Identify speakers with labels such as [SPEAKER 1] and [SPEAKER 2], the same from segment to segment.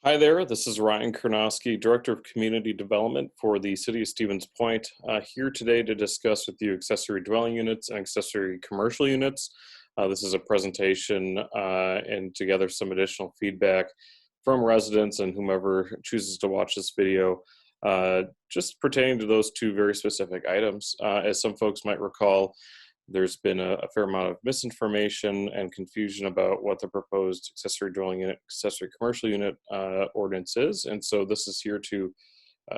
[SPEAKER 1] Hi there, this is Ryan Karnowski, Director of Community Development for the City of Stevens Point, here today to discuss with you accessory dwelling units and accessory commercial units. This is a presentation and together some additional feedback from residents and whomever chooses to watch this video, just pertaining to those two very specific items. As some folks might recall, there's been a fair amount of misinformation and confusion about what the proposed accessory dwelling unit, accessory commercial unit ordinance is. And so this is here to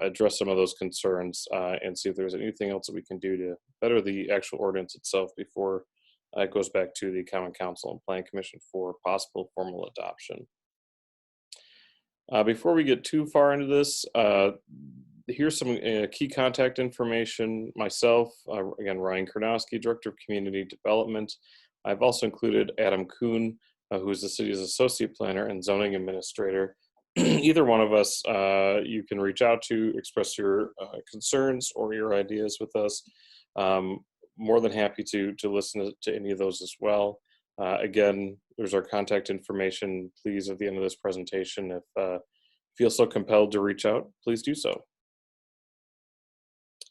[SPEAKER 1] address some of those concerns and see if there's anything else that we can do to better the actual ordinance itself before it goes back to the Common Council and Plan Commission for possible formal adoption. Before we get too far into this, here's some key contact information. Myself, again, Ryan Karnowski, Director of Community Development. I've also included Adam Kuhn, who is the city's Associate Planner and Zoning Administrator. Either one of us you can reach out to, express your concerns or your ideas with us. More than happy to listen to any of those as well. Again, there's our contact information. Please, at the end of this presentation, if you feel so compelled to reach out, please do so.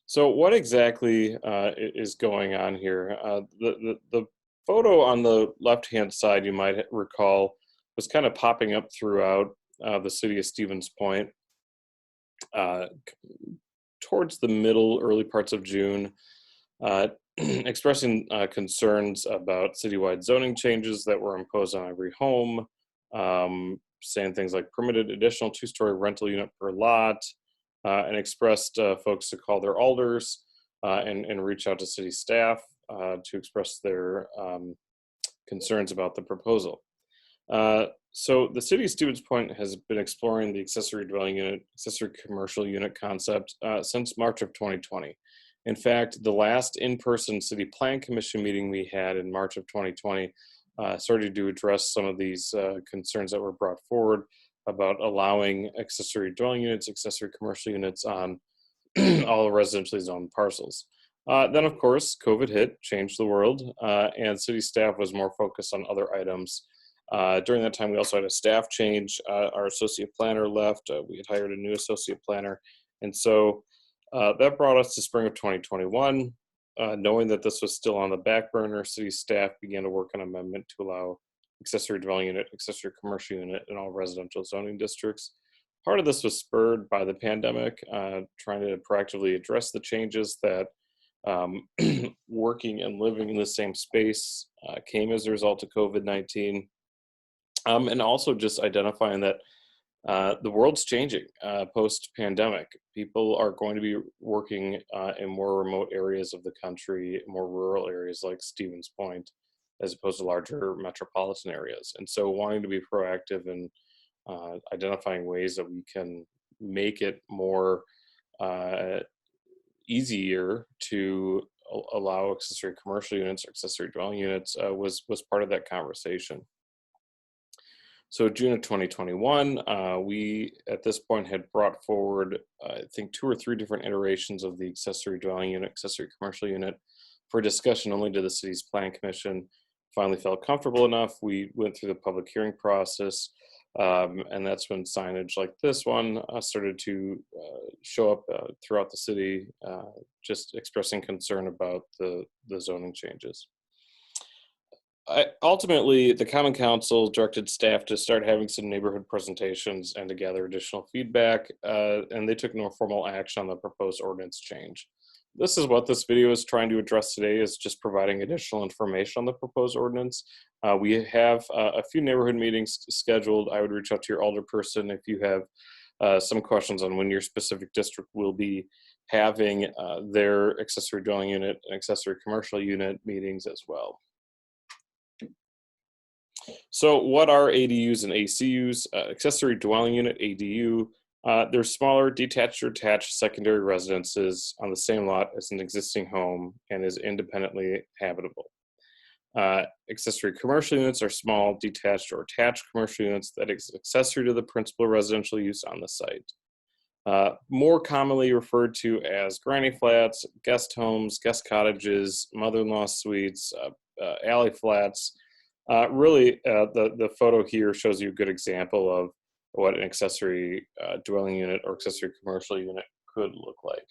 [SPEAKER 1] So what exactly is going on here? The photo on the left-hand side, you might recall, was kind of popping up throughout the city of Stevens Point towards the middle, early parts of June, expressing concerns about citywide zoning changes that were imposed on every home, saying things like permitted additional two-story rental unit per lot, and expressed folks to call their alders and reach out to city staff to express their concerns about the proposal. So the city of Stevens Point has been exploring the accessory dwelling unit, accessory commercial unit concept since March of 2020. In fact, the last in-person city plan commission meeting we had in March of 2020 started to address some of these concerns that were brought forward about allowing accessory dwelling units, accessory commercial units on all residentially zoned parcels. Then, of course, COVID hit, changed the world, and city staff was more focused on other items. During that time, we also had a staff change. Our associate planner left. We had hired a new associate planner. And so that brought us to spring of 2021. Knowing that this was still on the back burner, city staff began to work on an amendment to allow accessory dwelling unit, accessory commercial unit in all residential zoning districts. Part of this was spurred by the pandemic, trying to proactively address the changes that working and living in the same space came as a result of COVID-19. And also just identifying that the world's changing post-pandemic. People are going to be working in more remote areas of the country, more rural areas like Stevens Point, as opposed to larger metropolitan areas. And so wanting to be proactive in identifying ways that we can make it more easier to allow accessory commercial units or accessory dwelling units was part of that conversation. So June of 2021, we at this point had brought forward, I think, 2 or 3 different iterations of the accessory dwelling unit, accessory commercial unit for discussion only to the city's plan commission. Finally felt comfortable enough. We went through the public hearing process, and that's when signage like this one started to show up throughout the city, just expressing concern about the zoning changes. Ultimately, the Common Council directed staff to start having some neighborhood presentations and to gather additional feedback, and they took no formal action on the proposed ordinance change. This is what this video is trying to address today, is just providing additional information on the proposed ordinance. We have a few neighborhood meetings scheduled. I would reach out to your alderperson if you have some questions on when your specific district will be having their accessory dwelling unit and accessory commercial unit meetings as well. So what are ADUs and ACUs? Accessory dwelling unit, ADU, they're smaller, detached or attached secondary residences on the same lot as an existing home and is independently habitable. Accessory commercial units are small, detached or attached commercial units that is accessory to the principal residential use on the site. More commonly referred to as granny flats, guest homes, guest cottages, mother-in-law suites, alley flats. Really, the photo here shows you a good example of what an accessory dwelling unit or accessory commercial unit could look like.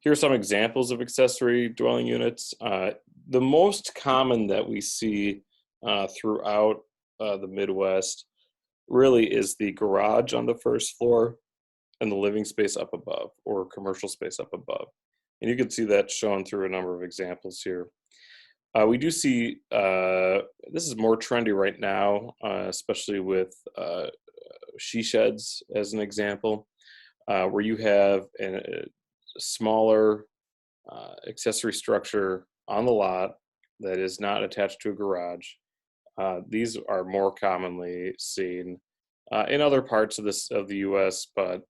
[SPEAKER 1] Here are some examples of accessory dwelling units. The most common that we see throughout the Midwest really is the garage on the first floor and the living space up above, or commercial space up above. And you can see that shown through a number of examples here. We do see, this is more trendy right now, especially with she sheds as an example, where you have a smaller accessory structure on the lot that is not attached to a garage. These are more commonly seen in other parts of the U.S., but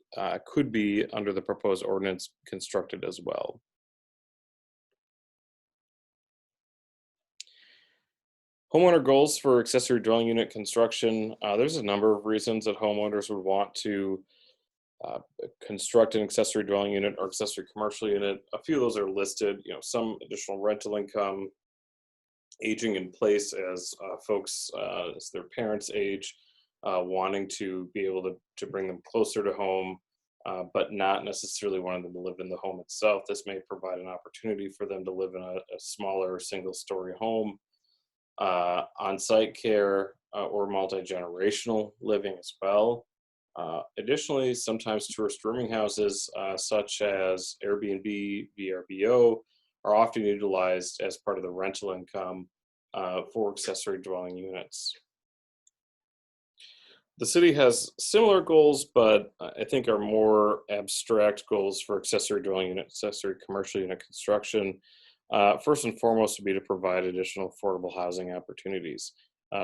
[SPEAKER 1] could be under the proposed ordinance constructed as well. Homeowner goals for accessory dwelling unit construction. There's a number of reasons that homeowners would want to construct an accessory dwelling unit or accessory commercial unit. A few of those are listed. Some additional rental income, aging in place as folks, as their parents age, wanting to be able to bring them closer to home, but not necessarily wanting them to live in the home itself. This may provide an opportunity for them to live in a smaller single-story home. On-site care or multi-generational living as well. Additionally, sometimes tourist rooming houses such as Airbnb, VRBO are often utilized as part of the rental income for accessory dwelling units. The city has similar goals, but I think are more abstract goals for accessory dwelling unit, accessory commercial unit construction. First and foremost would be to provide additional affordable housing opportunities.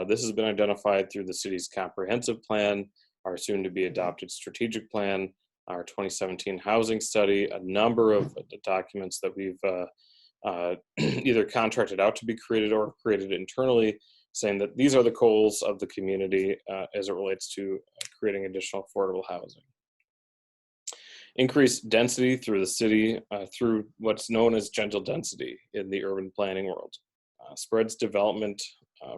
[SPEAKER 1] This has been identified through the city's comprehensive plan, our soon-to-be adopted strategic plan, our 2017 housing study, a number of documents that we've either contracted out to be created or created internally, saying that these are the goals of the community as it relates to creating additional affordable housing. Increase density through the city through what's known as gentle density in the urban planning world. Spreads development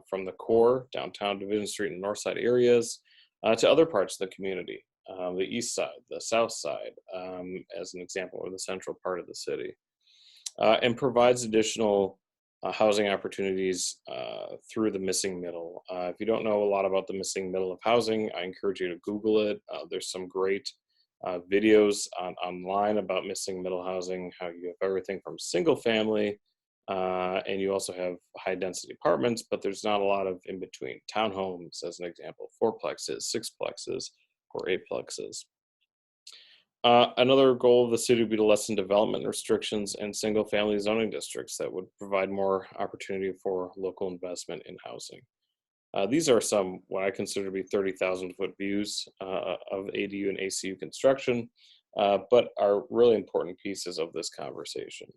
[SPEAKER 1] from the core, downtown Division Street and North Side areas to other parts of the community, the east side, the south side, as an example, or the central part of the city, and provides additional housing opportunities through the missing middle. If you don't know a lot about the missing middle of housing, I encourage you to Google it. There's some great videos online about missing middle housing, how you have everything from single family, and you also have high density apartments, but there's not a lot of in between. Townhomes, as an example, fourplexes, sixplexes, or eightplexes. Another goal of the city would be to lessen development restrictions in single family zoning districts that would provide more opportunity for local investment in housing. These are some what I consider to be 30,000-foot views of ADU and ACU construction, but are really important pieces of this conversation.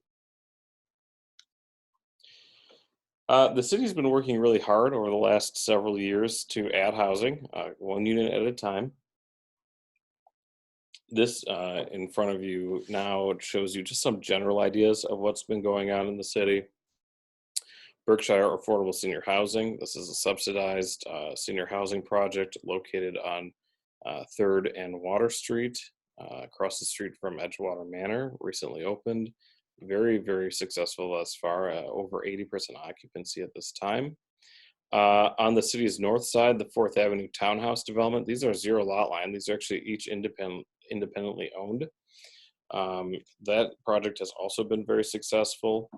[SPEAKER 1] The city's been working really hard over the last several years to add housing, one unit at a time. This in front of you now shows you just some general ideas of what's been going on in the city. Berkshire Affordable Senior Housing. This is a subsidized senior housing project located on 3rd and Water Street, across the street from Edgewater Manor, recently opened. Very, very successful thus far, over 80% occupancy at this time. On the city's north side, the 4th Avenue Townhouse development, these are zero lot line. These are actually each independently owned. That project has also been very successful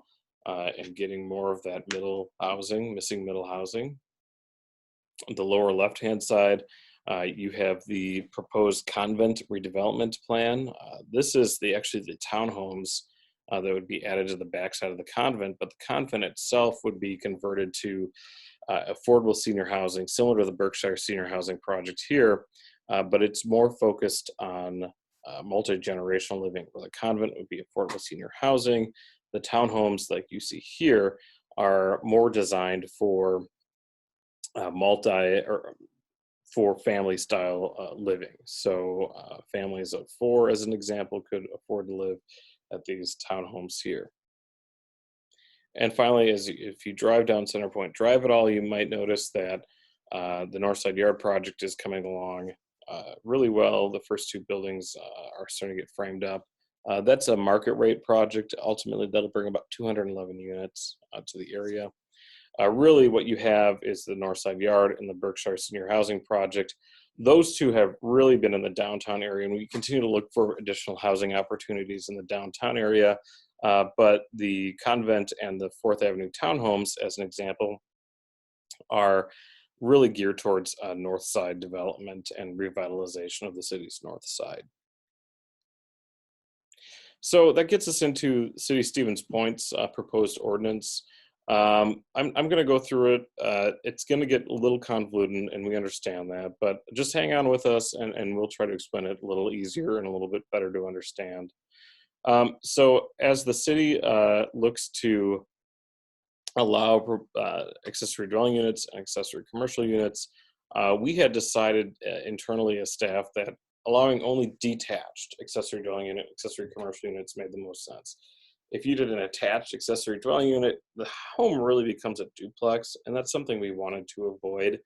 [SPEAKER 1] in getting more of that middle housing, missing middle housing. On the lower left-hand side, you have the proposed convent redevelopment plan. This is actually the townhomes that would be added to the backside of the convent, but the convent itself would be converted to affordable senior housing, similar to the Berkshire Senior Housing Project here, but it's more focused on multi-generational living, where the convent would be affordable senior housing. The townhomes, like you see here, are more designed for for family style living. So families of 4, as an example, could afford to live at these townhomes here. And finally, if you drive down Center Point Drive at all, you might notice that The North Side Yard project is coming along really well. The first two buildings are starting to get framed up. That's a market rate project. Ultimately, that'll bring about 211 units to the area. Really, what you have is the North Side Yard and the Berkshire Senior Housing Project. Those two have really been in the downtown area, and we continue to look for additional housing opportunities in the downtown area. But the Convent and the 4th Avenue townhomes, as an example, are really geared towards North Side development and revitalization of the city's North Side. So that gets us into City Stevens Point's proposed ordinance. I'm going to go through it. It's going to get a little convoluted, and we understand that, but just hang on with us, and we'll try to explain it a little easier and a little bit better to understand. So as the city looks to allow accessory dwelling units and accessory commercial units, we had decided internally as staff that allowing only detached accessory dwelling unit, accessory commercial units made the most sense. If you did an attached accessory dwelling unit, the home really becomes a duplex, and that's something we wanted to avoid.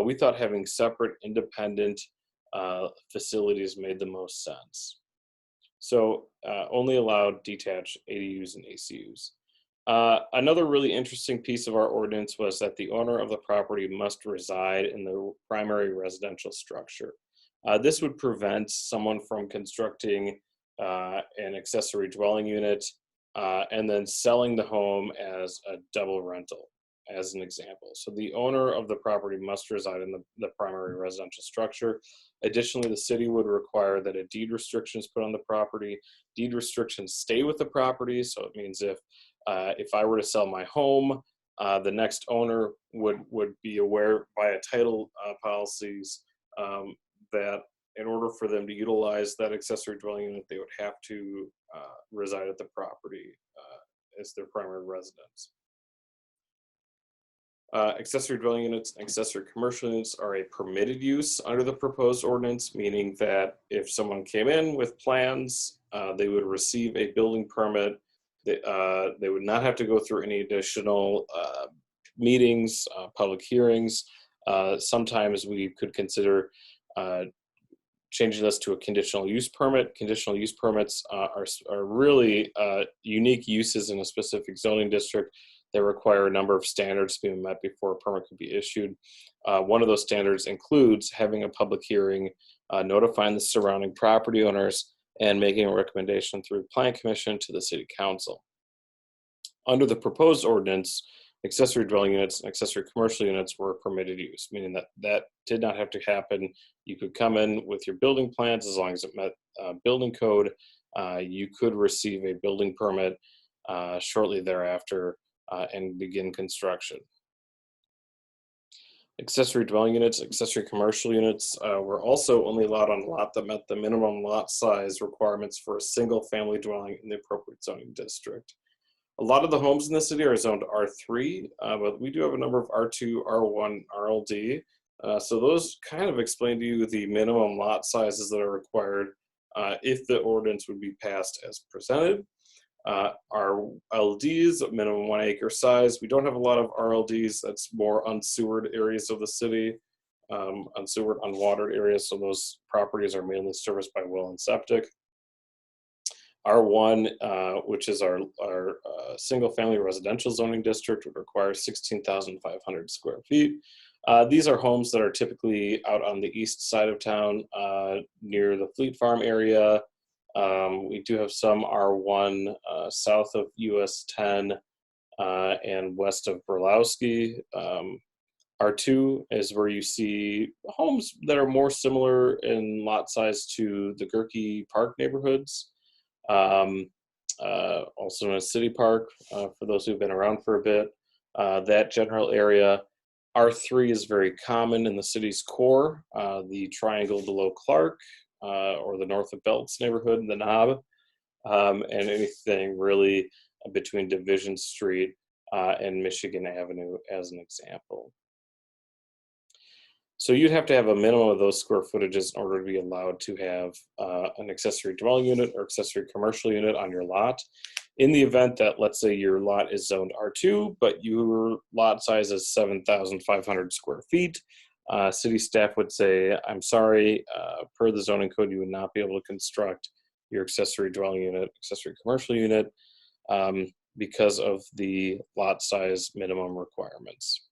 [SPEAKER 1] We thought having separate, independent facilities made the most sense. So only allowed detached ADUs and ACUs. Another really interesting piece of our ordinance was that the owner of the property must reside in the primary residential structure. This would prevent someone from constructing an accessory dwelling unit and then selling the home as a double rental, as an example. So the owner of the property must reside in the primary residential structure. Additionally, the city would require that a deed restriction is put on the property. Deed restrictions stay with the property, so it means if I were to sell my home, the next owner would be aware via title policies that in order for them to utilize that accessory dwelling unit, they would have to reside at the property as their primary residence. Accessory dwelling units and accessory commercial units are a permitted use under the proposed ordinance, meaning that if someone came in with plans, they would receive a building permit. They would not have to go through any additional meetings, public hearings. Sometimes we could consider changing this to a conditional use permit. Conditional use permits are really unique uses in a specific zoning district. They require a number of standards to be met before a permit could be issued. One of those standards includes having a public hearing, notifying the surrounding property owners, and making a recommendation through the Plan Commission to the City Council. Under the proposed ordinance, accessory dwelling units and accessory commercial units were permitted use, meaning that that did not have to happen. You could come in with your building plans as long as it met building code. You could receive a building permit shortly thereafter and begin construction. Accessory dwelling units, accessory commercial units were also only allowed on a lot that met the minimum lot size requirements for a single family dwelling in the appropriate zoning district. A lot of the homes in the city are zoned R3, but we do have a number of R2, R1, RLD. So those kind of explain to you the minimum lot sizes that are required if the ordinance would be passed as presented. Our LDs, minimum 1 acre size. We don't have a lot of RLDs. That's more unsewered areas of the city, unsewered, unwatered areas. So those properties are mainly serviced by well and septic. R1, which is our single family residential zoning district, would require 16,500 square feet. These are homes that are typically out on the east side of town near the Fleet Farm area. We do have some R1 south of US 10 and west of Burlowski. R2 is where you see homes that are more similar in lot size to the Gerke Park neighborhoods. Also in a city park, for those who've been around for a bit, that general area. R3 is very common in the city's core, the triangle below Clark, or the north of Belts neighborhood, the Knob, and anything really between Division Street and Michigan Avenue as an example. So you'd have to have a minimum of those square footages in order to be allowed to have an accessory dwelling unit or accessory commercial unit on your lot. In the event that, let's say, your lot is zoned R2, but your lot size is 7,500 square feet, city staff would say, I'm sorry, per the zoning code, you would not be able to construct your accessory dwelling unit, accessory commercial unit, because of the lot size minimum requirements.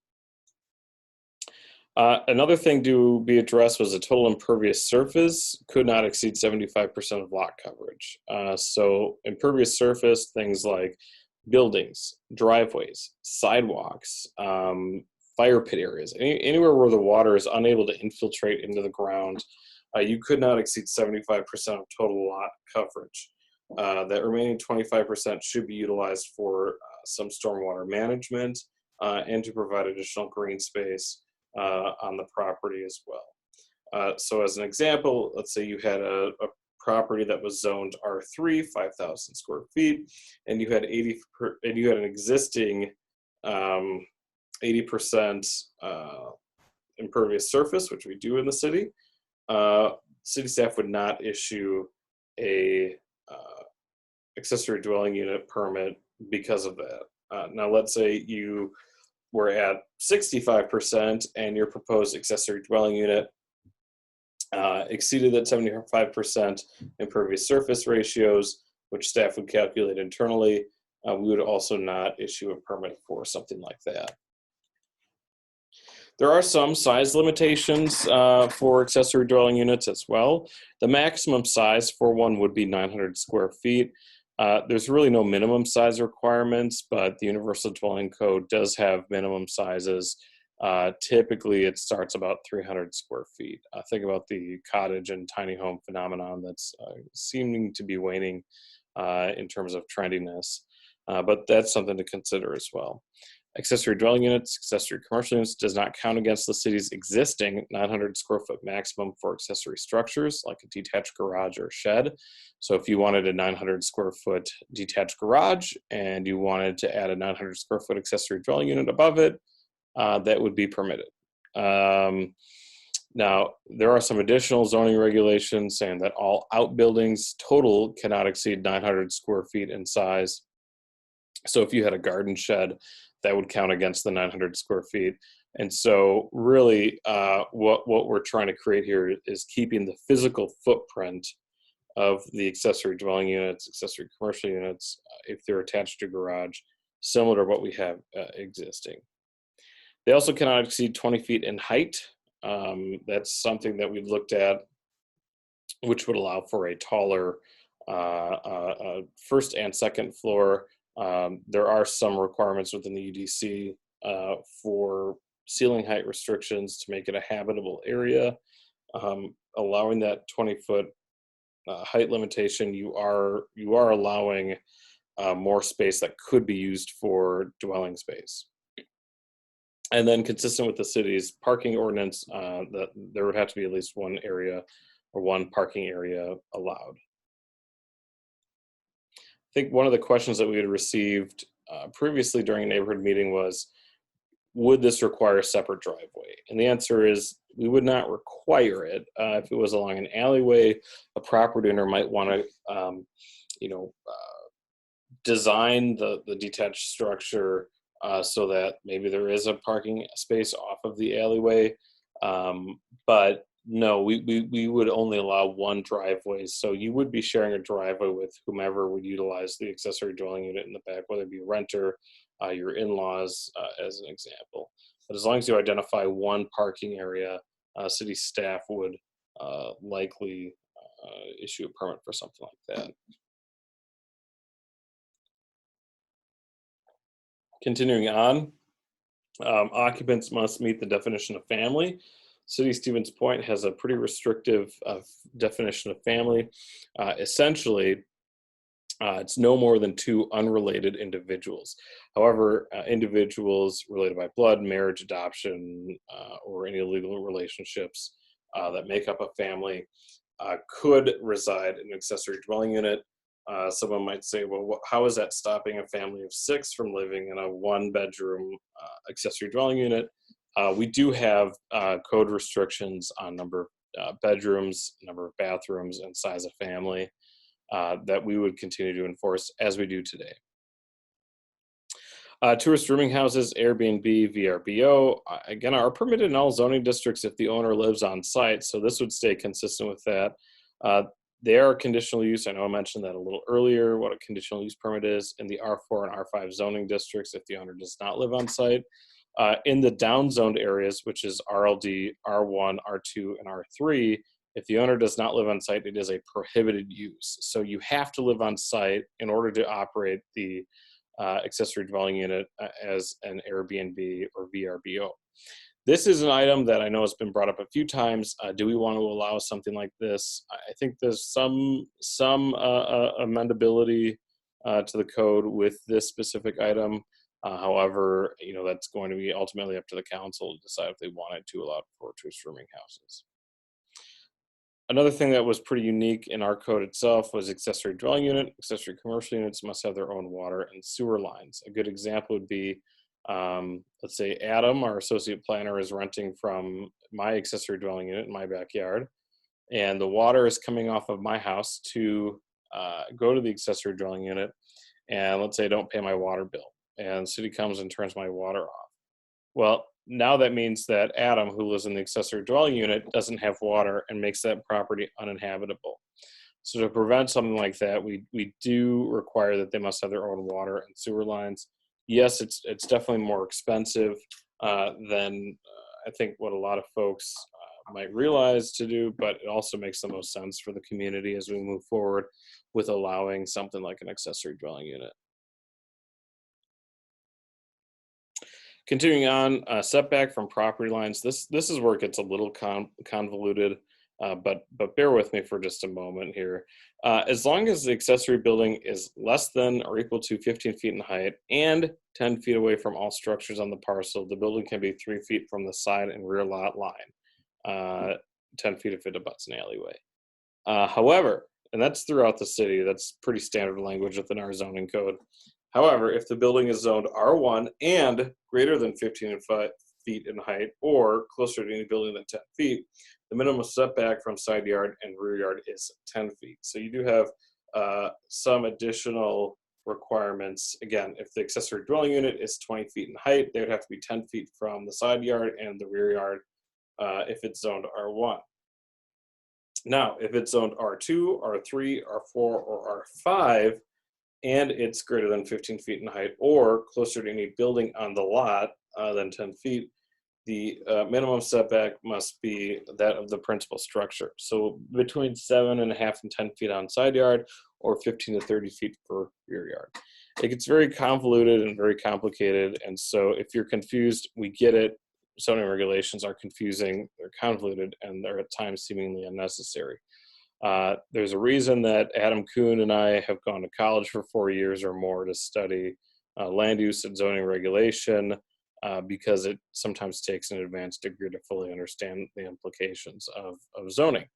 [SPEAKER 1] Another thing to be addressed was the total impervious surface could not exceed 75% of lot coverage. So impervious surface, things like buildings, driveways, sidewalks, fire pit areas, anywhere where the water is unable to infiltrate into the ground, you could not exceed 75% of total lot coverage. That remaining 25% should be utilized for some stormwater management and to provide additional green space on the property as well. So as an example, let's say you had a property that was zoned R3, 5,000 square feet, and you had an existing 80% impervious surface, which we do in the city. City staff would not issue a accessory dwelling unit permit because of that. Now, let's say you were at 65% and your proposed accessory dwelling unit exceeded that 75% impervious surface ratios, which staff would calculate internally. We would also not issue a permit for something like that. There are some size limitations for accessory dwelling units as well. The maximum size for one would be 900 square feet. There's really no minimum size requirements, but the Universal Dwelling Code does have minimum sizes. Typically, it starts about 300 square feet. Think about the cottage and tiny home phenomenon that's seeming to be waning in terms of trendiness, but that's something to consider as well. Accessory dwelling units, accessory commercial units does not count against the city's existing 900 square foot maximum for accessory structures like a detached garage or shed. So if you wanted a 900 square foot detached garage and you wanted to add a 900 square foot accessory dwelling unit above it, that would be permitted. Now, there are some additional zoning regulations saying that all outbuildings total cannot exceed 900 square feet in size. So if you had a garden shed, that would count against the 900 square feet. And so really what we're trying to create here is keeping the physical footprint of the accessory dwelling units, accessory commercial units, if they're attached to garage, similar to what we have existing. They also cannot exceed 20 feet in height. That's something that we've looked at, which would allow for a taller first and second floor. There are some requirements within the UDC for ceiling height restrictions to make it a habitable area. Allowing that 20-foot height limitation, you are allowing more space that could be used for dwelling space. And then consistent with the city's parking ordinance, that there would have to be at least one area or one parking area allowed. I think one of the questions that we had received previously during a neighborhood meeting was, would this require a separate driveway? And the answer is we would not require it. If it was along an alleyway, a property owner might want to, design the detached structure so that maybe there is a parking space off of the alleyway. But no, we would only allow one driveway. So you would be sharing a driveway with whomever would utilize the accessory dwelling unit in the back, whether it be a renter, your in-laws, as an example. But as long as you identify one parking area, city staff would likely issue a permit for something like that. Continuing on, occupants must meet the definition of family. City Stevens Point has a pretty restrictive definition of family. Essentially, it's no more than two unrelated individuals. However, individuals related by blood, marriage, adoption, or any legal relationships that make up a family could reside in an accessory dwelling unit. Someone might say, well, how is that stopping a family of 6 from living in a 1-bedroom accessory dwelling unit? We do have code restrictions on number of bedrooms, number of bathrooms, and size of family that we would continue to enforce as we do today. Tourist rooming houses, Airbnb, VRBO, again, are permitted in all zoning districts if the owner lives on site. So this would stay consistent with that. Uh, they are conditional use. I know I mentioned that a little earlier, what a conditional use permit is in the R4 and R5 zoning districts if the owner does not live on site. In the downzoned areas, which is RLD, R1, R2, and R3, if the owner does not live on site, it is a prohibited use. So you have to live on site in order to operate the accessory dwelling unit as an Airbnb or VRBO. This is an item that I know has been brought up a few times. Do we want to allow something like this? I think there's some amendability to the code with this specific item. However, that's going to be ultimately up to the council to decide if they wanted to allow it for tourist rooming houses. Another thing that was pretty unique in our code itself was accessory dwelling unit. Accessory commercial units must have their own water and sewer lines. A good example would be, let's say Adam, our associate planner, is renting from my accessory dwelling unit in my backyard, and the water is coming off of my house to go to the accessory dwelling unit, and let's say I don't pay my water bill, and the city comes and turns my water off. Well, now that means that Adam, who lives in the accessory dwelling unit, doesn't have water and makes that property uninhabitable. So to prevent something like that, we do require that they must have their own water and sewer lines. Yes, it's definitely more expensive than I think what a lot of folks might realize to do, but it also makes the most sense for the community as we move forward with allowing something like an accessory dwelling unit. Continuing on, setback from property lines. This is where it gets a little convoluted, but bear with me for just a moment here. As long as the accessory building is less than or equal to 15 feet in height and 10 feet away from all structures on the parcel, the building can be 3 feet from the side and rear lot line, 10 feet if it abuts an alleyway. However, and that's throughout the city, that's pretty standard language within our zoning code. However, if the building is zoned R1 and greater than 15 feet in height or closer to any building than 10 feet, the minimum setback from side yard and rear yard is 10 feet. So you do have some additional requirements. Again, if the accessory dwelling unit is 20 feet in height, they would have to be 10 feet from the side yard and the rear yard if it's zoned R1. Now, if it's zoned R2, R3, R4, or R5, and it's greater than 15 feet in height or closer to any building on the lot than 10 feet, the minimum setback must be that of the principal structure. So between 7.5 and 10 feet on side yard or 15 to 30 feet per rear yard. It gets very convoluted and very complicated. And so if you're confused, we get it. Zoning regulations are confusing, they're convoluted, and they're at times seemingly unnecessary. There's a reason that Adam Kuhn and I have gone to college for 4 years or more to study land use and zoning regulation because it sometimes takes an advanced degree to fully understand the implications of zoning.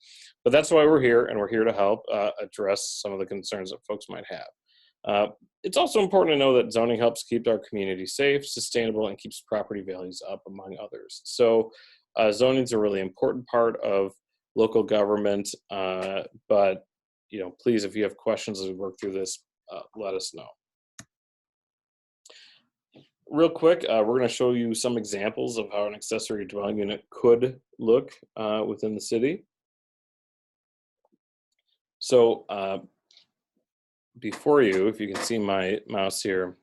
[SPEAKER 1] But that's why we're here, and we're here to help address some of the concerns that folks might have. It's also important to know that zoning helps keep our community safe, sustainable, and keeps property values up, among others. So zoning is a really important part of local government, but please, if you have questions as we work through this, let us know. Real quick, we're going to show you some examples of how an accessory dwelling unit could look within the city. So before you, if you can see my mouse here,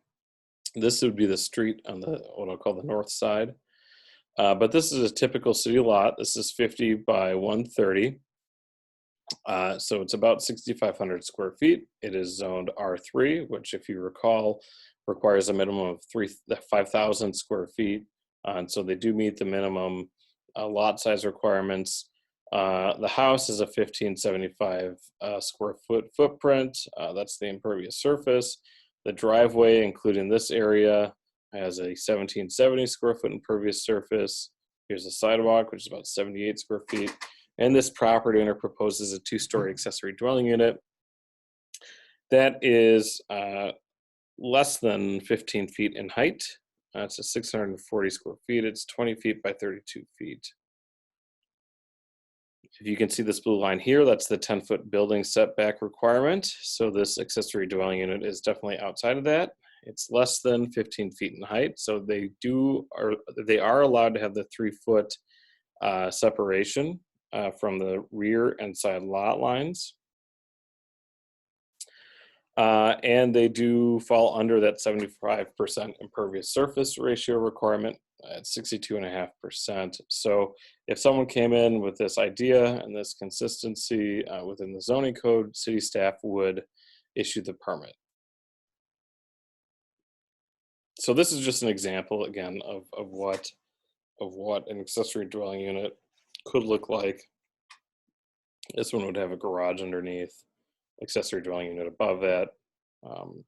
[SPEAKER 1] this would be the street on the what I'll call the north side. But this is a typical city lot. This is 50 by 130. So it's about 6,500 square feet. It is zoned R3, which, if you recall, requires a minimum of 5,000 square feet. And so they do meet the minimum lot size requirements. The house is a 1575 square foot footprint. That's the impervious surface. The driveway, including this area, has a 1770 square foot impervious surface. Here's the sidewalk, which is about 78 square feet. And this property owner proposes a 2-story accessory dwelling unit that is less than 15 feet in height. It's a 640 square feet. It's 20 feet by 32 feet. If you can see this blue line here, that's the 10-foot building setback requirement. So this accessory dwelling unit is definitely outside of that. It's less than 15 feet in height, so they are allowed to have the 3-foot separation from the rear and side lot lines. And they do fall under that 75% impervious surface ratio requirement at 62.5%. So if someone came in with this idea and this consistency within the zoning code, city staff would issue the permit. So this is just an example again of what an accessory dwelling unit could look like. This one would have a garage underneath, accessory dwelling unit above that.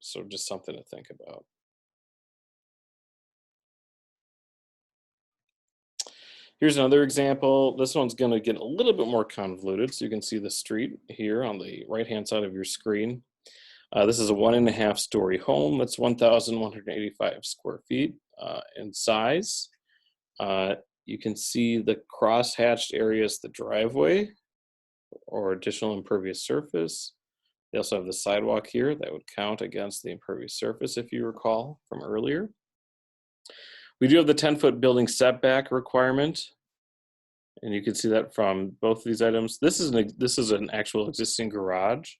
[SPEAKER 1] So just something to think about. Here's another example. This one's going to get a little bit more convoluted. So you can see the street here on the right-hand side of your screen. This is a 1.5 story home that's 1,185 square feet in size. You can see the cross-hatched area is the driveway or additional impervious surface. They also have the sidewalk here that would count against the impervious surface, if you recall from earlier. We do have the 10-foot building setback requirement, and you can see that from both of these items. This is an actual existing garage,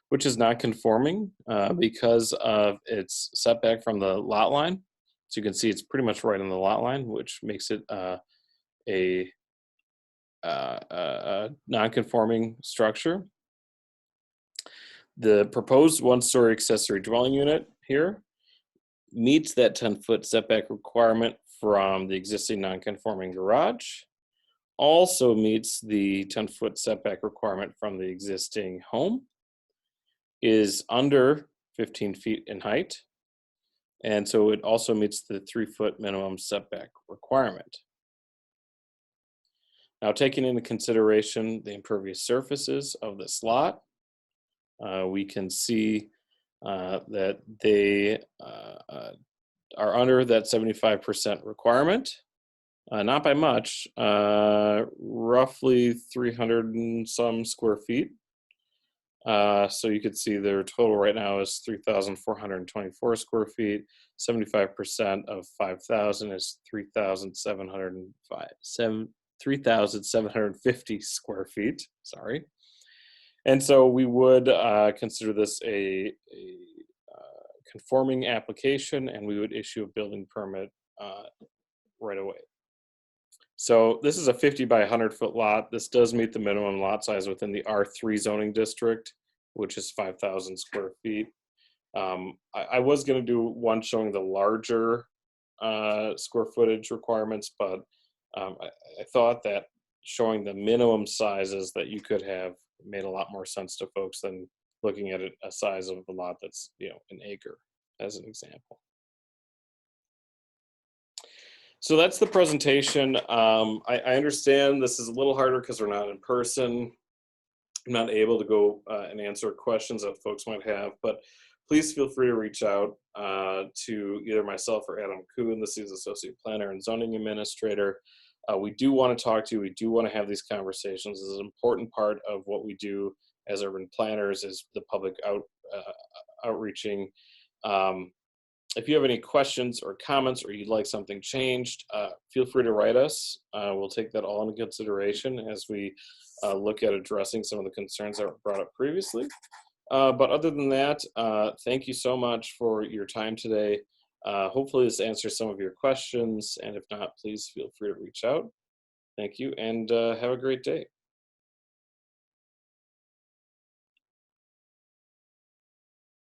[SPEAKER 1] which is not conforming because of its setback from the lot line. So you can see it's pretty much right on the lot line, which makes it a non-conforming structure. The proposed 1-story accessory dwelling unit here meets that 10-foot setback requirement from the existing non-conforming garage, also meets the 10-foot setback requirement from the existing home, is under 15 feet in height, and so it also meets the 3-foot minimum setback requirement. Now, taking into consideration the impervious surfaces of this lot, we can see that they are under that 75% requirement, not by much, roughly 300 and some square feet. So you could see their total right now is 3,424 square feet. 75% of 5,000 is 3,750 square feet. Sorry. And so we would consider this a conforming application, and we would issue a building permit right away. So this is a 50 by 100-foot lot. This does meet the minimum lot size within the R3 zoning district, which is 5,000 square feet. I was going to do one showing the larger square footage requirements, but I thought that showing the minimum sizes that you could have made a lot more sense to folks than looking at a size of the lot that's, an acre as an example. So that's the presentation. I understand this is a little harder because we're not in person. I'm not able to go and answer questions that folks might have, but please feel free to reach out to either myself or Adam Kuhn, the city's associate planner and zoning administrator. We do want to talk to you. We do want to have these conversations. This is an important part of what we do as urban planners, is the public outreaching. If you have any questions or comments, or you'd like something changed, feel free to write us. We'll take that all into consideration as we look at addressing some of the concerns that were brought up previously. But other than that, thank you so much for your time today. Hopefully this answers some of your questions, and if not, please feel free to reach out. Thank you, and have a great day.